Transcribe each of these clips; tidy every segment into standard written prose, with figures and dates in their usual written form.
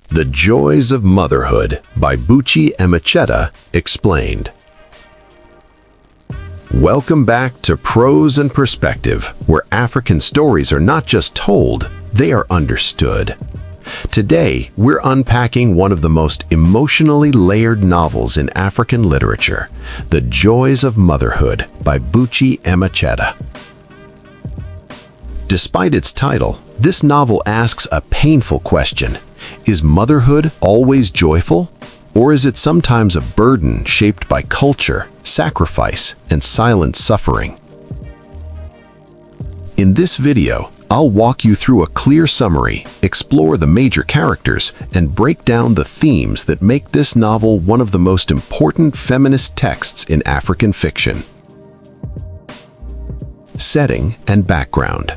The Joys of Motherhood by Buchi Emecheta explained. Welcome back to Prose and Perspective, where African stories are not just told, they are understood. Today, we're unpacking one of the most emotionally layered novels in African literature, The Joys of Motherhood by Buchi Emecheta. Despite its title, this novel asks a painful question. Is motherhood always joyful? Or is it sometimes a burden shaped by culture, sacrifice, and silent suffering? In this video, I'll walk you through a clear summary, explore the major characters, and break down the themes that make this novel one of the most important feminist texts in African fiction. Setting and background.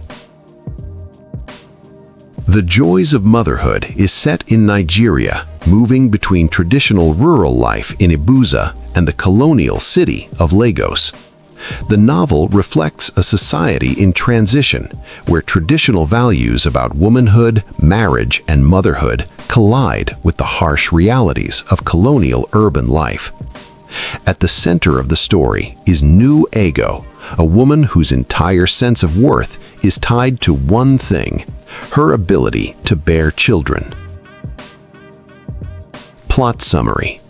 The Joys of Motherhood is set in Nigeria, moving between traditional rural life in Ibuza and the colonial city of Lagos. The novel reflects a society in transition, where traditional values about womanhood, marriage, and motherhood collide with the harsh realities of colonial urban life. At the center of the story is Thiong'o, a woman whose entire sense of worth is tied to one thing: her ability to bear children. Plot summary.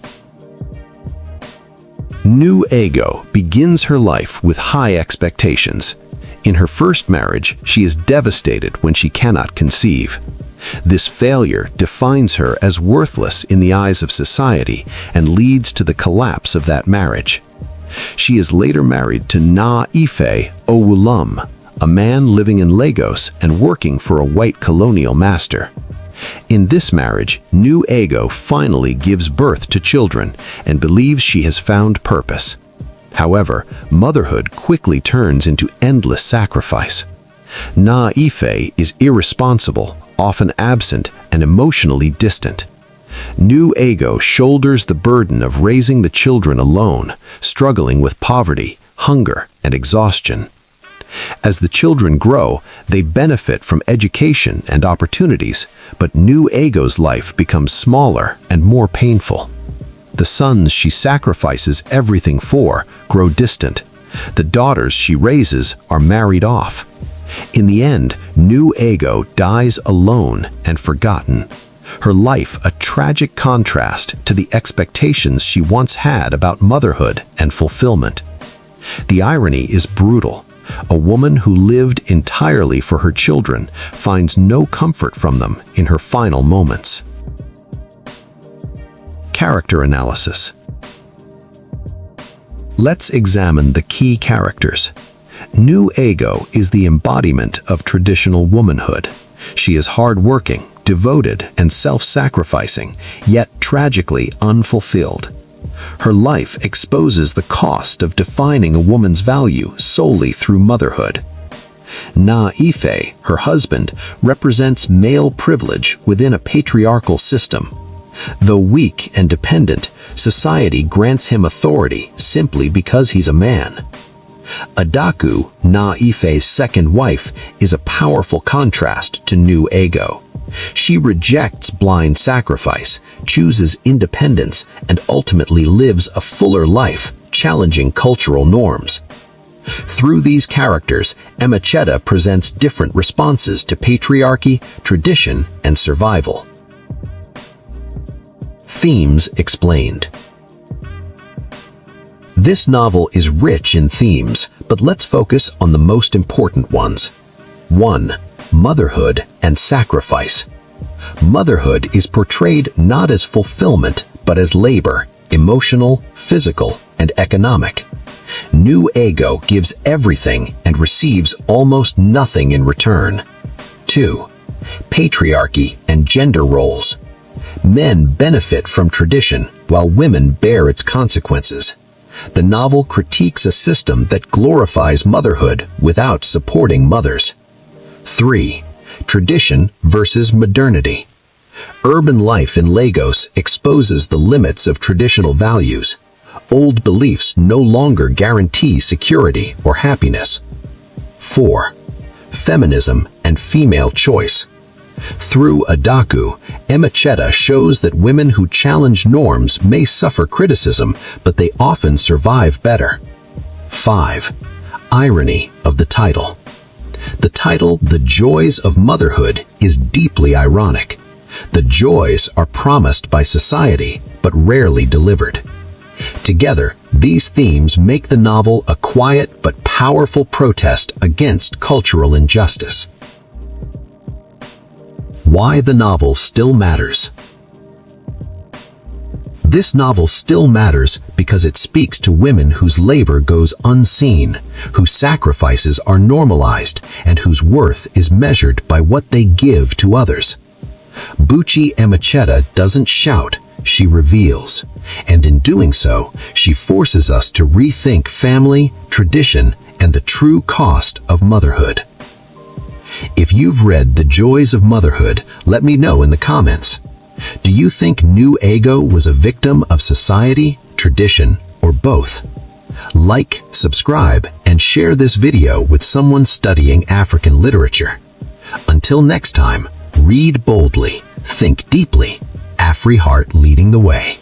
Thiong'o begins her life with high expectations. In her first marriage, she is devastated when she cannot conceive. This failure defines her as worthless in the eyes of society and leads to the collapse of that marriage. She is later married to Ife Owulum, a man living in Lagos and working for a white colonial master. In this marriage, Thiong'o finally gives birth to children and believes she has found purpose. However, motherhood quickly turns into endless sacrifice. Ife is irresponsible, often absent, and emotionally distant. Thiong'o shoulders the burden of raising the children alone, struggling with poverty, hunger, and exhaustion. As the children grow, they benefit from education and opportunities, but Thiong'o's life becomes smaller and more painful. The sons she sacrifices everything for grow distant. The daughters she raises are married off. In the end, Thiong'o dies alone and forgotten. Her life a tragic contrast to the expectations she once had about motherhood and fulfillment. The irony is brutal. A woman who lived entirely for her children finds no comfort from them in her final moments. Character analysis. Let's examine the key characters. Thiong'o is the embodiment of traditional womanhood. She is hardworking, devoted, and self-sacrificing, yet tragically unfulfilled. Her life exposes the cost of defining a woman's value solely through motherhood. Ife, her husband, represents male privilege within a patriarchal system. Though weak and dependent, society grants him authority simply because he's a man. Adaku, Ife's second wife, is a powerful contrast to Thiong'o. She rejects blind sacrifice, chooses independence, and ultimately lives a fuller life, challenging cultural norms. Through these characters, Emecheta presents different responses to patriarchy, tradition, and survival. Themes explained. This novel is rich in themes, but let's focus on the most important ones. 1. Motherhood and sacrifice. Motherhood is portrayed not as fulfillment, but as labor, emotional, physical, and economic. Thiong'o gives everything and receives almost nothing in return. 2. Patriarchy and gender roles. Men benefit from tradition, while women bear its consequences. The novel critiques a system that glorifies motherhood without supporting mothers. 3. Tradition versus modernity. Urban life in Lagos exposes the limits of traditional values. Old beliefs no longer guarantee security or happiness. 4. Feminism and female choice. Through Adaku, Emecheta shows that women who challenge norms may suffer criticism, but they often survive better. 5. Irony of the title. The title, The Joys of Motherhood, is deeply ironic. The joys are promised by society, but rarely delivered. Together, these themes make the novel a quiet but powerful protest against cultural injustice. Why the novel still matters. This novel still matters because it speaks to women whose labor goes unseen, whose sacrifices are normalized, and whose worth is measured by what they give to others. Buchi Emecheta doesn't shout, she reveals, and in doing so, she forces us to rethink family, tradition, and the true cost of motherhood. If you've read The Joys of Motherhood, let me know in the comments. Do you think Thiong'o was a victim of society, tradition, or both? Like, subscribe, and share this video with someone studying African literature. Until next time, read boldly, think deeply, Afri Heart leading the way.